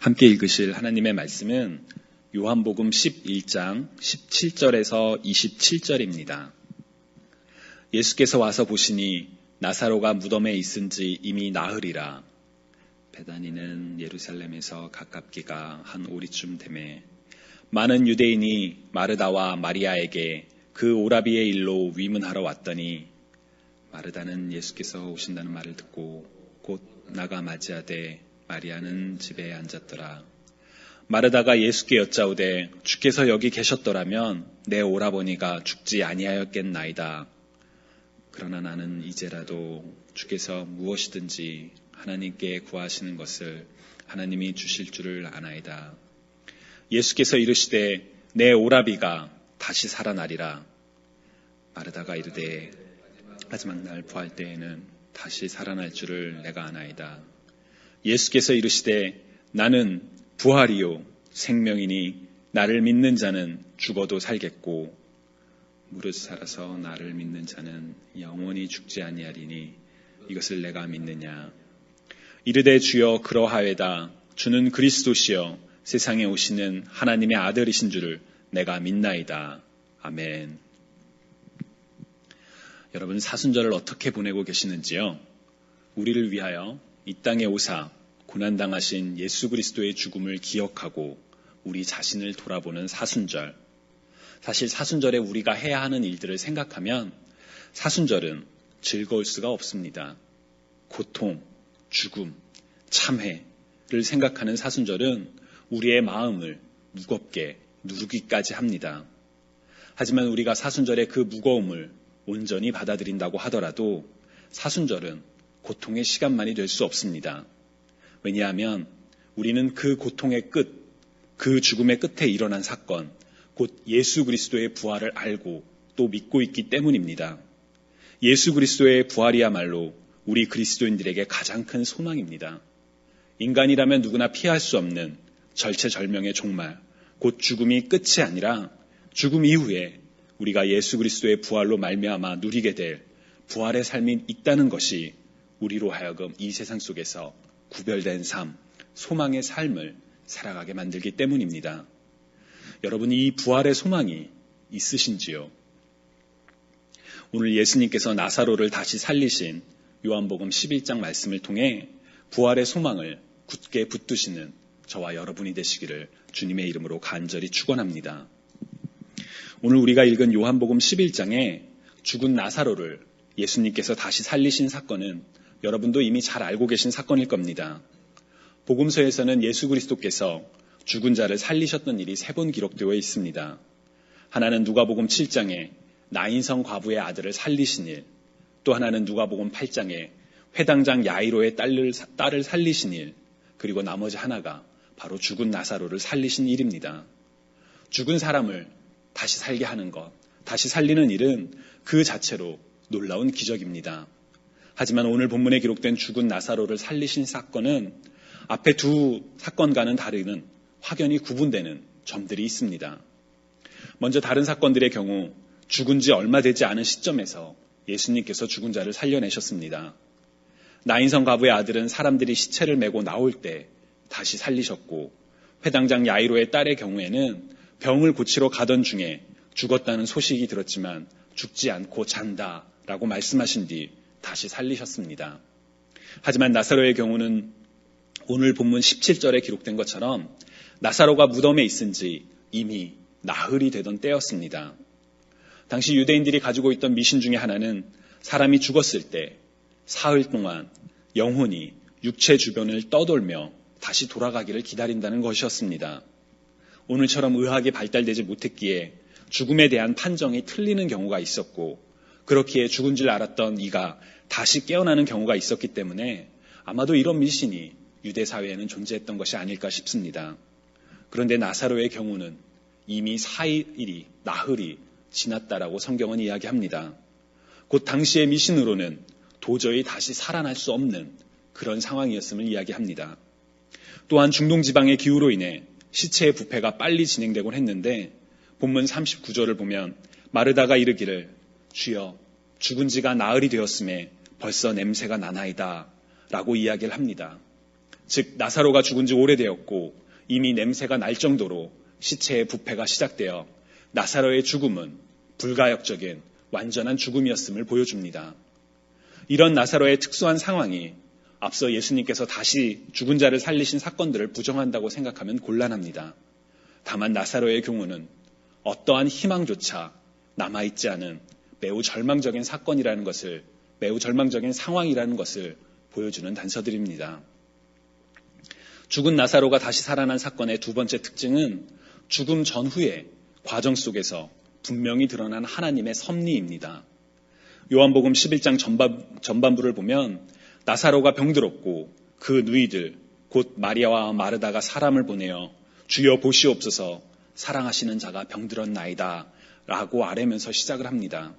함께 읽으실 하나님의 말씀은 요한복음 11장 17절에서 27절입니다. 예수께서 와서 보시니 나사로가 무덤에 있은지 이미 나흘이라. 베다니는 예루살렘에서 가깝기가 한 오리쯤 되매 많은 유대인이 마르다와 마리아에게 그 오라비의 일로 위문하러 왔더니 마르다는 예수께서 오신다는 말을 듣고 곧 나가 맞이하되 마리아는 집에 앉았더라. 마르다가 예수께 여짜오되 주께서 여기 계셨더라면 내 오라버니가 죽지 아니하였겠나이다. 그러나 나는 이제라도 주께서 무엇이든지 하나님께 구하시는 것을 하나님이 주실 줄을 아나이다. 예수께서 이르시되 내 오라비가 다시 살아나리라. 마르다가 이르되 마지막 날 부활 때에는 다시 살아날 줄을 내가 아나이다. 예수께서 이르시되 나는 부활이요 생명이니 나를 믿는 자는 죽어도 살겠고 무릇 살아서 나를 믿는 자는 영원히 죽지 아니하리니 이것을 내가 믿느냐. 이르되 주여 그러하외다. 주는 그리스도시여 세상에 오시는 하나님의 아들이신 줄을 내가 믿나이다. 아멘. 여러분, 사순절을 어떻게 보내고 계시는지요? 우리를 위하여 이 땅에 오사 고난당하신 예수 그리스도의 죽음을 기억하고 우리 자신을 돌아보는 사순절. 사실 사순절에 우리가 해야 하는 일들을 생각하면 사순절은 즐거울 수가 없습니다. 고통, 죽음, 참회를 생각하는 사순절은 우리의 마음을 무겁게 누르기까지 합니다. 하지만 우리가 사순절의 그 무거움을 온전히 받아들인다고 하더라도 사순절은 고통의 시간만이 될 수 없습니다. 왜냐하면 우리는 그 고통의 끝, 그 죽음의 끝에 일어난 사건, 곧 예수 그리스도의 부활을 알고 또 믿고 있기 때문입니다. 예수 그리스도의 부활이야말로 우리 그리스도인들에게 가장 큰 소망입니다. 인간이라면 누구나 피할 수 없는 절체절명의 종말, 곧 죽음이 끝이 아니라 죽음 이후에 우리가 예수 그리스도의 부활로 말미암아 누리게 될 부활의 삶이 있다는 것이 우리로 하여금 이 세상 속에서 구별된 삶, 소망의 삶을 살아가게 만들기 때문입니다. 여러분, 이 부활의 소망이 있으신지요? 오늘 예수님께서 나사로를 다시 살리신 요한복음 11장 말씀을 통해 부활의 소망을 굳게 붙드시는 저와 여러분이 되시기를 주님의 이름으로 간절히 축원합니다. 오늘 우리가 읽은 요한복음 11장에 죽은 나사로를 예수님께서 다시 살리신 사건은 여러분도 이미 잘 알고 계신 사건일 겁니다. 복음서에서는 예수 그리스도께서 죽은 자를 살리셨던 일이 3번 기록되어 있습니다. 하나는 누가복음 7장에 나인성 과부의 아들을 살리신 일, 또 하나는 누가복음 8장에 회당장 야이로의 딸을 살리신 일, 그리고 나머지 하나가 바로 죽은 나사로를 살리신 일입니다. 죽은 사람을 다시 살게 하는 것, 다시 살리는 일은 그 자체로 놀라운 기적입니다. 하지만 오늘 본문에 기록된 죽은 나사로를 살리신 사건은 앞에 두 사건과는 다르는 확연히 구분되는 점들이 있습니다. 먼저 다른 사건들의 경우 죽은 지 얼마 되지 않은 시점에서 예수님께서 죽은 자를 살려내셨습니다. 나인성 과부의 아들은 사람들이 시체를 메고 나올 때 다시 살리셨고, 회당장 야이로의 딸의 경우에는 병을 고치러 가던 중에 죽었다는 소식이 들었지만 죽지 않고 잔다라고 말씀하신 뒤 다시 살리셨습니다. 하지만 나사로의 경우는 오늘 본문 17절에 기록된 것처럼 나사로가 무덤에 있은 지 이미 나흘이 되던 때였습니다. 당시 유대인들이 가지고 있던 미신 중에 하나는 사람이 죽었을 때 사흘 동안 영혼이 육체 주변을 떠돌며 다시 돌아가기를 기다린다는 것이었습니다. 오늘처럼 의학이 발달되지 못했기에 죽음에 대한 판정이 틀리는 경우가 있었고, 그렇기에 죽은 줄 알았던 이가 다시 깨어나는 경우가 있었기 때문에 아마도 이런 미신이 유대 사회에는 존재했던 것이 아닐까 싶습니다. 그런데 나사로의 경우는 이미 나흘이 지났다라고 성경은 이야기합니다. 곧 당시의 미신으로는 도저히 다시 살아날 수 없는 그런 상황이었음을 이야기합니다. 또한 중동 지방의 기후로 인해 시체의 부패가 빨리 진행되곤 했는데 본문 39절을 보면 마르다가 이르기를 주여 죽은 지가 나흘이 되었음에 벌써 냄새가 나나이다 라고 이야기를 합니다. 즉 나사로가 죽은 지 오래되었고 이미 냄새가 날 정도로 시체의 부패가 시작되어 나사로의 죽음은 불가역적인 완전한 죽음이었음을 보여줍니다. 이런 나사로의 특수한 상황이 앞서 예수님께서 다시 죽은 자를 살리신 사건들을 부정한다고 생각하면 곤란합니다. 다만 나사로의 경우는 어떠한 희망조차 남아있지 않은 매우 절망적인 사건이라는 것을, 매우 절망적인 상황이라는 것을 보여주는 단서들입니다. 죽은 나사로가 다시 살아난 사건의 두 번째 특징은 죽음 전후의 과정 속에서 분명히 드러난 하나님의 섭리입니다. 요한복음 11장 전반부를 보면 나사로가 병들었고 그 누이들 곧 마리아와 마르다가 사람을 보내어 주여 보시옵소서 사랑하시는 자가 병들었나이다 라고 아뢰면서 시작을 합니다.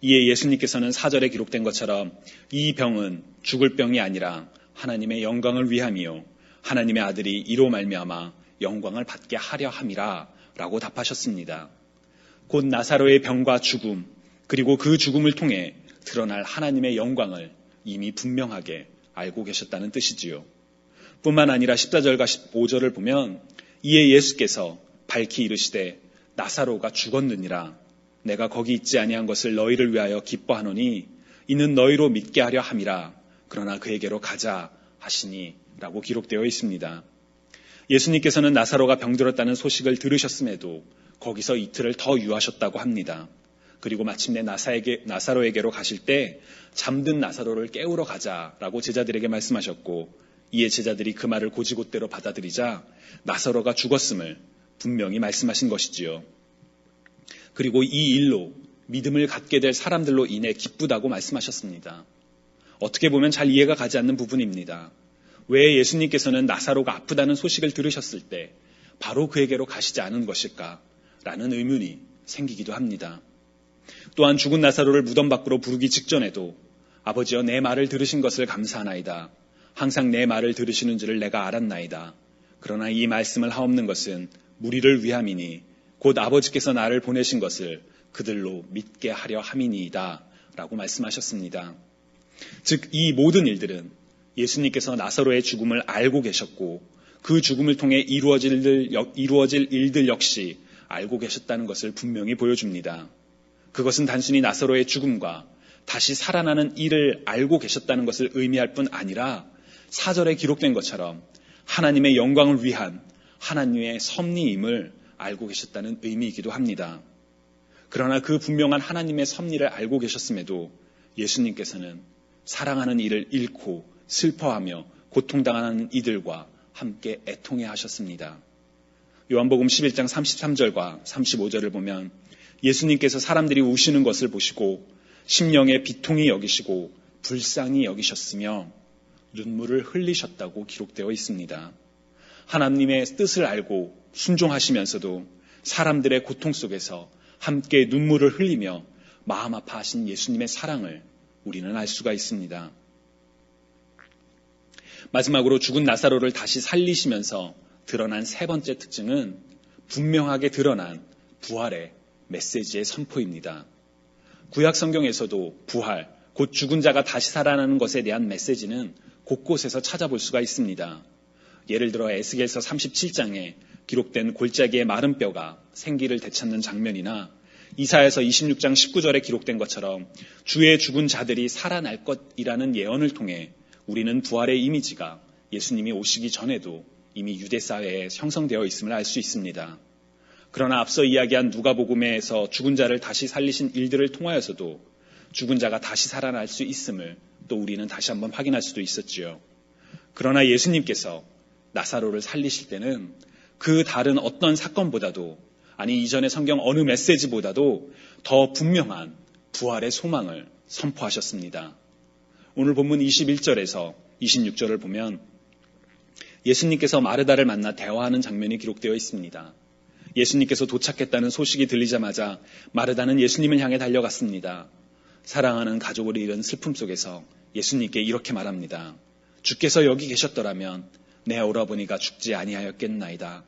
이에 예수님께서는 4절에 기록된 것처럼 이 병은 죽을 병이 아니라 하나님의 영광을 위함이요 하나님의 아들이 이로 말미암아 영광을 받게 하려 함이라 라고 답하셨습니다. 곧 나사로의 병과 죽음 그리고 그 죽음을 통해 드러날 하나님의 영광을 이미 분명하게 알고 계셨다는 뜻이지요. 뿐만 아니라 14절과 15절을 보면 이에 예수께서 밝히 이르시되 나사로가 죽었느니라 내가 거기 있지 아니한 것을 너희를 위하여 기뻐하노니 이는 너희로 믿게 하려 함이라 그러나 그에게로 가자 하시니 라고 기록되어 있습니다. 예수님께서는 나사로가 병들었다는 소식을 들으셨음에도 거기서 이틀을 더 유하셨다고 합니다. 그리고 마침내 나사로에게로 가실 때 잠든 나사로를 깨우러 가자라고 제자들에게 말씀하셨고 이에 제자들이 그 말을 곧이곧대로 받아들이자 나사로가 죽었음을 분명히 말씀하신 것이지요. 그리고 이 일로 믿음을 갖게 될 사람들로 인해 기쁘다고 말씀하셨습니다. 어떻게 보면 잘 이해가 가지 않는 부분입니다. 왜 예수님께서는 나사로가 아프다는 소식을 들으셨을 때 바로 그에게로 가시지 않은 것일까? 라는 의문이 생기기도 합니다. 또한 죽은 나사로를 무덤 밖으로 부르기 직전에도 아버지여 내 말을 들으신 것을 감사하나이다. 항상 내 말을 들으시는 줄을 내가 알았나이다. 그러나 이 말씀을 하옵는 것은 무리를 위함이니 곧 아버지께서 나를 보내신 것을 그들로 믿게 하려 함이니이다. 라고 말씀하셨습니다. 즉 이 모든 일들은 예수님께서 나사로의 죽음을 알고 계셨고 그 죽음을 통해 이루어질 일들 역시 알고 계셨다는 것을 분명히 보여줍니다. 그것은 단순히 나사로의 죽음과 다시 살아나는 일을 알고 계셨다는 것을 의미할 뿐 아니라 4절에 기록된 것처럼 하나님의 영광을 위한 하나님의 섭리임을 알고 계셨다는 의미이기도 합니다. 그러나 그 분명한 하나님의 섭리를 알고 계셨음에도 예수님께서는 사랑하는 이를 잃고 슬퍼하며 고통당하는 이들과 함께 애통해 하셨습니다. 요한복음 11장 33절과 35절을 보면 예수님께서 사람들이 우시는 것을 보시고 심령의 비통이 여기시고 불쌍히 여기셨으며 눈물을 흘리셨다고 기록되어 있습니다. 하나님의 뜻을 알고 순종하시면서도 사람들의 고통 속에서 함께 눈물을 흘리며 마음 아파하신 예수님의 사랑을 우리는 알 수가 있습니다. 마지막으로 죽은 나사로를 다시 살리시면서 드러난 세 번째 특징은 분명하게 드러난 부활의 메시지의 선포입니다. 구약 성경에서도 부활, 곧 죽은 자가 다시 살아나는 것에 대한 메시지는 곳곳에서 찾아볼 수가 있습니다. 예를 들어 에스겔서 37장에 기록된 골짜기의 마른 뼈가 생기를 되찾는 장면이나 이사야서 26장 19절에 기록된 것처럼 주의 죽은 자들이 살아날 것이라는 예언을 통해 우리는 부활의 이미지가 예수님이 오시기 전에도 이미 유대 사회에 형성되어 있음을 알 수 있습니다. 그러나 앞서 이야기한 누가복음에서 죽은 자를 다시 살리신 일들을 통하여서도 죽은 자가 다시 살아날 수 있음을 또 우리는 다시 한번 확인할 수도 있었지요. 그러나 예수님께서 나사로를 살리실 때는 그 다른 어떤 사건보다도 아니 이전의 성경 어느 메시지보다도 더 분명한 부활의 소망을 선포하셨습니다. 오늘 본문 21절에서 26절을 보면 예수님께서 마르다를 만나 대화하는 장면이 기록되어 있습니다. 예수님께서 도착했다는 소식이 들리자마자 마르다는 예수님을 향해 달려갔습니다. 사랑하는 가족을 잃은 슬픔 속에서 예수님께 이렇게 말합니다. 주께서 여기 계셨더라면 내 오라버니가 죽지 아니하였겠나이다.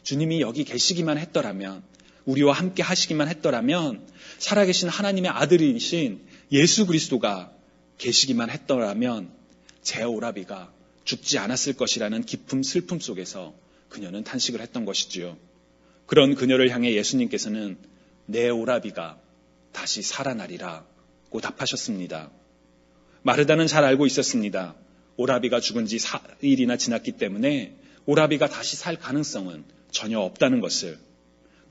주님이 여기 계시기만 했더라면, 우리와 함께 하시기만 했더라면, 살아계신 하나님의 아들이신 예수 그리스도가 계시기만 했더라면 제 오라비가 죽지 않았을 것이라는 깊은 슬픔 속에서 그녀는 탄식을 했던 것이지요. 그런 그녀를 향해 예수님께서는 내 오라비가 다시 살아나리라고 답하셨습니다. 마르다는 잘 알고 있었습니다. 오라비가 죽은 지 4일이나 지났기 때문에 오라비가 다시 살 가능성은 전혀 없다는 것을.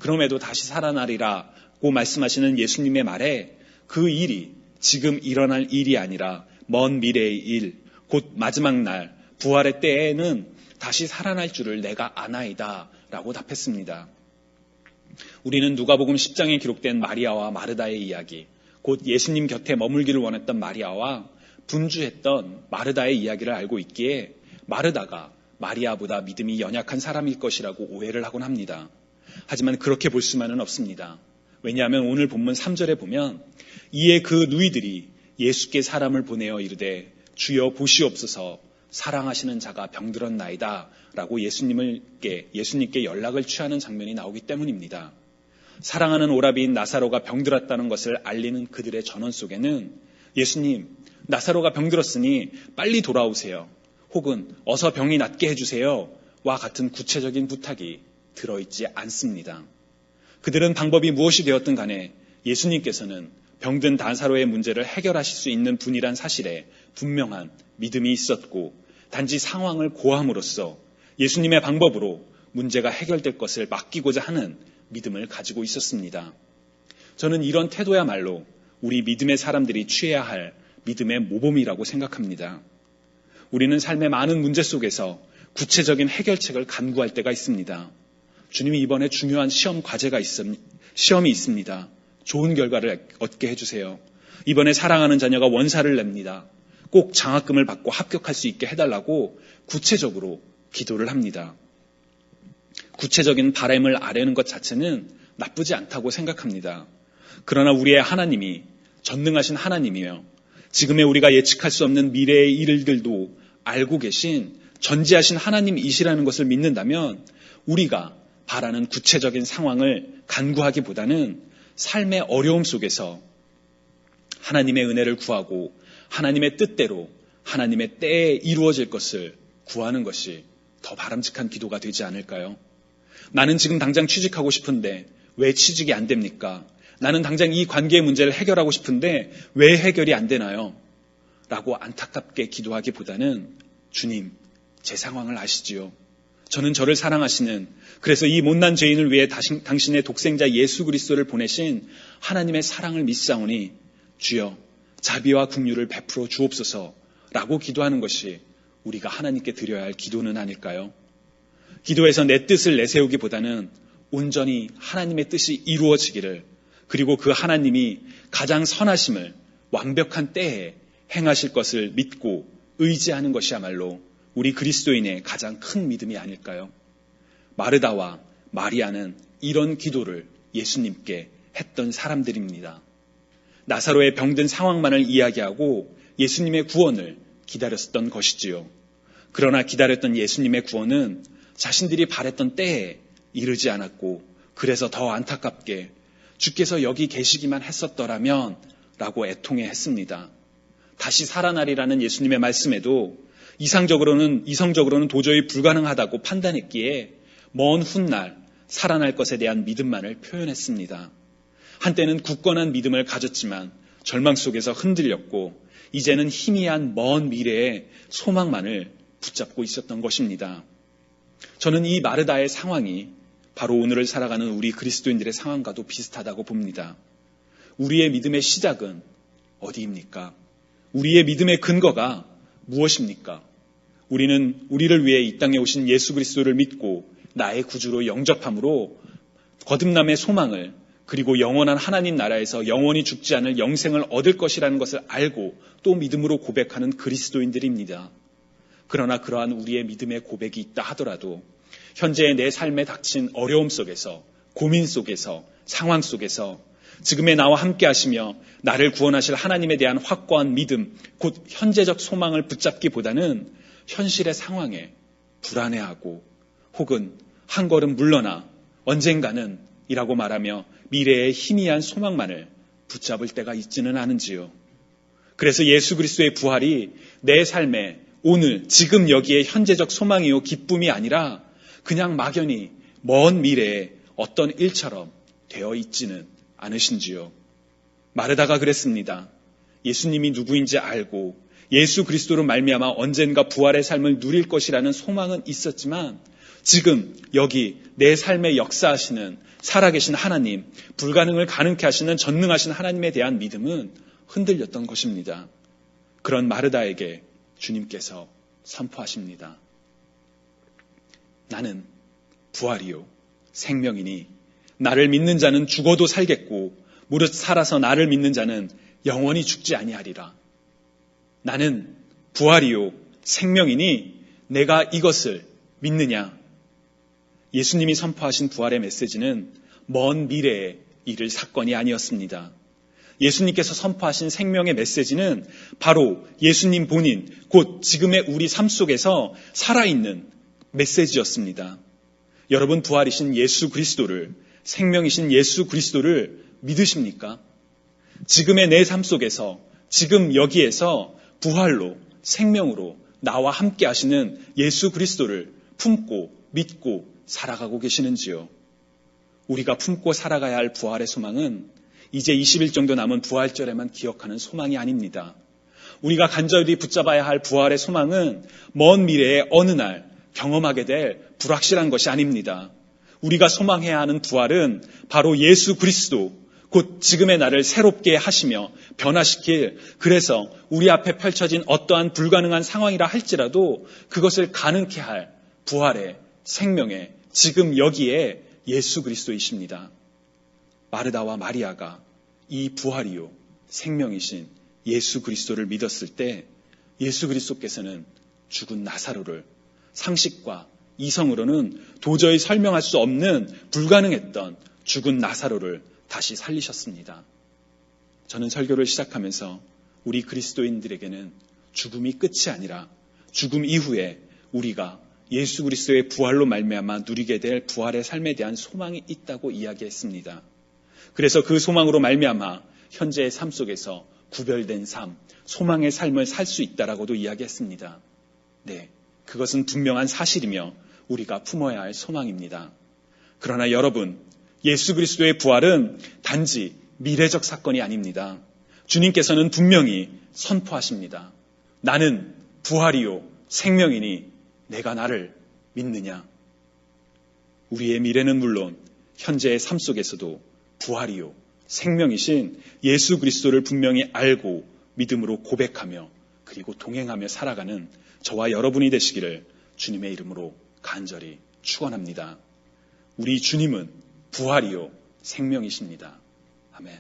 그럼에도 다시 살아나리라고 말씀하시는 예수님의 말에 그 일이 지금 일어날 일이 아니라 먼 미래의 일, 곧 마지막 날, 부활의 때에는 다시 살아날 줄을 내가 아나이다 라고 답했습니다. 우리는 누가복음 10장에 기록된 마리아와 마르다의 이야기, 곧 예수님 곁에 머물기를 원했던 마리아와 분주했던 마르다의 이야기를 알고 있기에 마르다가 마리아보다 믿음이 연약한 사람일 것이라고 오해를 하곤 합니다. 하지만 그렇게 볼 수만은 없습니다. 왜냐하면 오늘 본문 3절에 보면 이에 그 누이들이 예수께 사람을 보내어 이르되 주여 보시옵소서 사랑하시는 자가 병들었나이다 라고 예수님께 연락을 취하는 장면이 나오기 때문입니다. 사랑하는 오라비인 나사로가 병들었다는 것을 알리는 그들의 전원 속에는 예수님, 나사로가 병들었으니 빨리 돌아오세요. 혹은 어서 병이 낫게 해주세요. 와 같은 구체적인 부탁이 들어있지 않습니다. 그들은 방법이 무엇이 되었든 간에 예수님께서는 병든 나사로의 문제를 해결하실 수 있는 분이란 사실에 분명한 믿음이 있었고 단지 상황을 고함으로써 예수님의 방법으로 문제가 해결될 것을 맡기고자 하는 믿음을 가지고 있었습니다. 저는 이런 태도야말로 우리 믿음의 사람들이 취해야 할 믿음의 모범이라고 생각합니다. 우리는 삶의 많은 문제 속에서 구체적인 해결책을 간구할 때가 있습니다. 주님이 이번에 중요한 시험이 있습니다. 좋은 결과를 얻게 해주세요. 이번에 사랑하는 자녀가 원사를 냅니다. 꼭 장학금을 받고 합격할 수 있게 해달라고 구체적으로 기도를 합니다. 구체적인 바람을 아뢰는 것 자체는 나쁘지 않다고 생각합니다. 그러나 우리의 하나님이 전능하신 하나님이며 지금의 우리가 예측할 수 없는 미래의 일들도 알고 계신 전지하신 하나님이시라는 것을 믿는다면 우리가 바라는 구체적인 상황을 간구하기보다는 삶의 어려움 속에서 하나님의 은혜를 구하고 하나님의 뜻대로 하나님의 때에 이루어질 것을 구하는 것이 더 바람직한 기도가 되지 않을까요? 나는 지금 당장 취직하고 싶은데 왜 취직이 안 됩니까? 나는 당장 이 관계의 문제를 해결하고 싶은데 왜 해결이 안 되나요? 라고 안타깝게 기도하기보다는 주님, 제 상황을 아시지요. 저는 저를 사랑하시는, 그래서 이 못난 죄인을 위해 당신의 독생자 예수 그리스도를 보내신 하나님의 사랑을 믿사오니 주여 자비와 긍휼을 베풀어 주옵소서라고 기도하는 것이 우리가 하나님께 드려야 할 기도는 아닐까요? 기도에서 내 뜻을 내세우기보다는 온전히 하나님의 뜻이 이루어지기를, 그리고 그 하나님이 가장 선하심을 완벽한 때에 행하실 것을 믿고 의지하는 것이야말로 우리 그리스도인의 가장 큰 믿음이 아닐까요? 마르다와 마리아는 이런 기도를 예수님께 했던 사람들입니다. 나사로의 병든 상황만을 이야기하고 예수님의 구원을 기다렸던 것이지요. 그러나 기다렸던 예수님의 구원은 자신들이 바랬던 때에 이르지 않았고, 그래서 더 안타깝게 주께서 여기 계시기만 했었더라면 라고 애통해했습니다. 다시 살아나리라는 예수님의 말씀에도 이성적으로는 도저히 불가능하다고 판단했기에 먼 훗날 살아날 것에 대한 믿음만을 표현했습니다. 한때는 굳건한 믿음을 가졌지만 절망 속에서 흔들렸고 이제는 희미한 먼 미래의 소망만을 붙잡고 있었던 것입니다. 저는 이 마르다의 상황이 바로 오늘을 살아가는 우리 그리스도인들의 상황과도 비슷하다고 봅니다. 우리의 믿음의 시작은 어디입니까? 우리의 믿음의 근거가 무엇입니까? 우리는 우리를 위해 이 땅에 오신 예수 그리스도를 믿고 나의 구주로 영접함으로 거듭남의 소망을, 그리고 영원한 하나님 나라에서 영원히 죽지 않을 영생을 얻을 것이라는 것을 알고 또 믿음으로 고백하는 그리스도인들입니다. 그러나 그러한 우리의 믿음의 고백이 있다 하더라도 현재의 내 삶에 닥친 어려움 속에서, 고민 속에서, 상황 속에서 지금의 나와 함께 하시며 나를 구원하실 하나님에 대한 확고한 믿음, 곧 현재적 소망을 붙잡기보다는 현실의 상황에 불안해하고 혹은 한 걸음 물러나 언젠가는 이라고 말하며 미래의 희미한 소망만을 붙잡을 때가 있지는 않은지요. 그래서 예수 그리스도의 부활이 내 삶에 오늘 지금 여기에 현재적 소망이요 기쁨이 아니라 그냥 막연히 먼 미래에 어떤 일처럼 되어 있지는 않으신지요? 마르다가 그랬습니다. 예수님이 누구인지 알고 예수 그리스도로 말미암아 언젠가 부활의 삶을 누릴 것이라는 소망은 있었지만 지금 여기 내 삶에 역사하시는 살아계신 하나님, 불가능을 가능케 하시는 전능하신 하나님에 대한 믿음은 흔들렸던 것입니다. 그런 마르다에게 주님께서 선포하십니다. 나는 부활이요 생명이니 나를 믿는 자는 죽어도 살겠고 무릇 살아서 나를 믿는 자는 영원히 죽지 아니하리라. 나는 부활이요 생명이니 내가 이것을 믿느냐? 예수님이 선포하신 부활의 메시지는 먼 미래에 이를 사건이 아니었습니다. 예수님께서 선포하신 생명의 메시지는 바로 예수님 본인, 곧 지금의 우리 삶 속에서 살아있는 메시지였습니다. 여러분, 부활이신 예수 그리스도를, 생명이신 예수 그리스도를 믿으십니까? 지금의 내 삶 속에서, 지금 여기에서 부활로, 생명으로 나와 함께 하시는 예수 그리스도를 품고 믿고 살아가고 계시는지요? 우리가 품고 살아가야 할 부활의 소망은 이제 20일 정도 남은 부활절에만 기억하는 소망이 아닙니다. 우리가 간절히 붙잡아야 할 부활의 소망은 먼 미래의 어느 날 경험하게 될 불확실한 것이 아닙니다. 우리가 소망해야 하는 부활은 바로 예수 그리스도, 곧 지금의 나를 새롭게 하시며 변화시킬, 그래서 우리 앞에 펼쳐진 어떠한 불가능한 상황이라 할지라도 그것을 가능케 할 부활의 생명의 지금 여기에 예수 그리스도이십니다. 마르다와 마리아가 이 부활이요 생명이신 예수 그리스도를 믿었을 때 예수 그리스도께서는 죽은 나사로를 상식과 이성으로는 도저히 설명할 수 없는 불가능했던 죽은 나사로를 다시 살리셨습니다. 저는 설교를 시작하면서 우리 그리스도인들에게는 죽음이 끝이 아니라 죽음 이후에 우리가 예수 그리스도의 부활로 말미암아 누리게 될 부활의 삶에 대한 소망이 있다고 이야기했습니다. 그래서 그 소망으로 말미암아 현재의 삶 속에서 구별된 삶, 소망의 삶을 살 수 있다라고도 이야기했습니다. 네, 그것은 분명한 사실이며 우리가 품어야 할 소망입니다. 그러나 여러분, 예수 그리스도의 부활은 단지 미래적 사건이 아닙니다. 주님께서는 분명히 선포하십니다. 나는 부활이요 생명이니 내가 나를 믿느냐? 우리의 미래는 물론 현재의 삶 속에서도 부활이요 생명이신 예수 그리스도를 분명히 알고 믿음으로 고백하며 그리고 동행하며 살아가는 저와 여러분이 되시기를 주님의 이름으로 간절히 축원합니다. 우리 주님은 부활이요 생명이십니다. 아멘.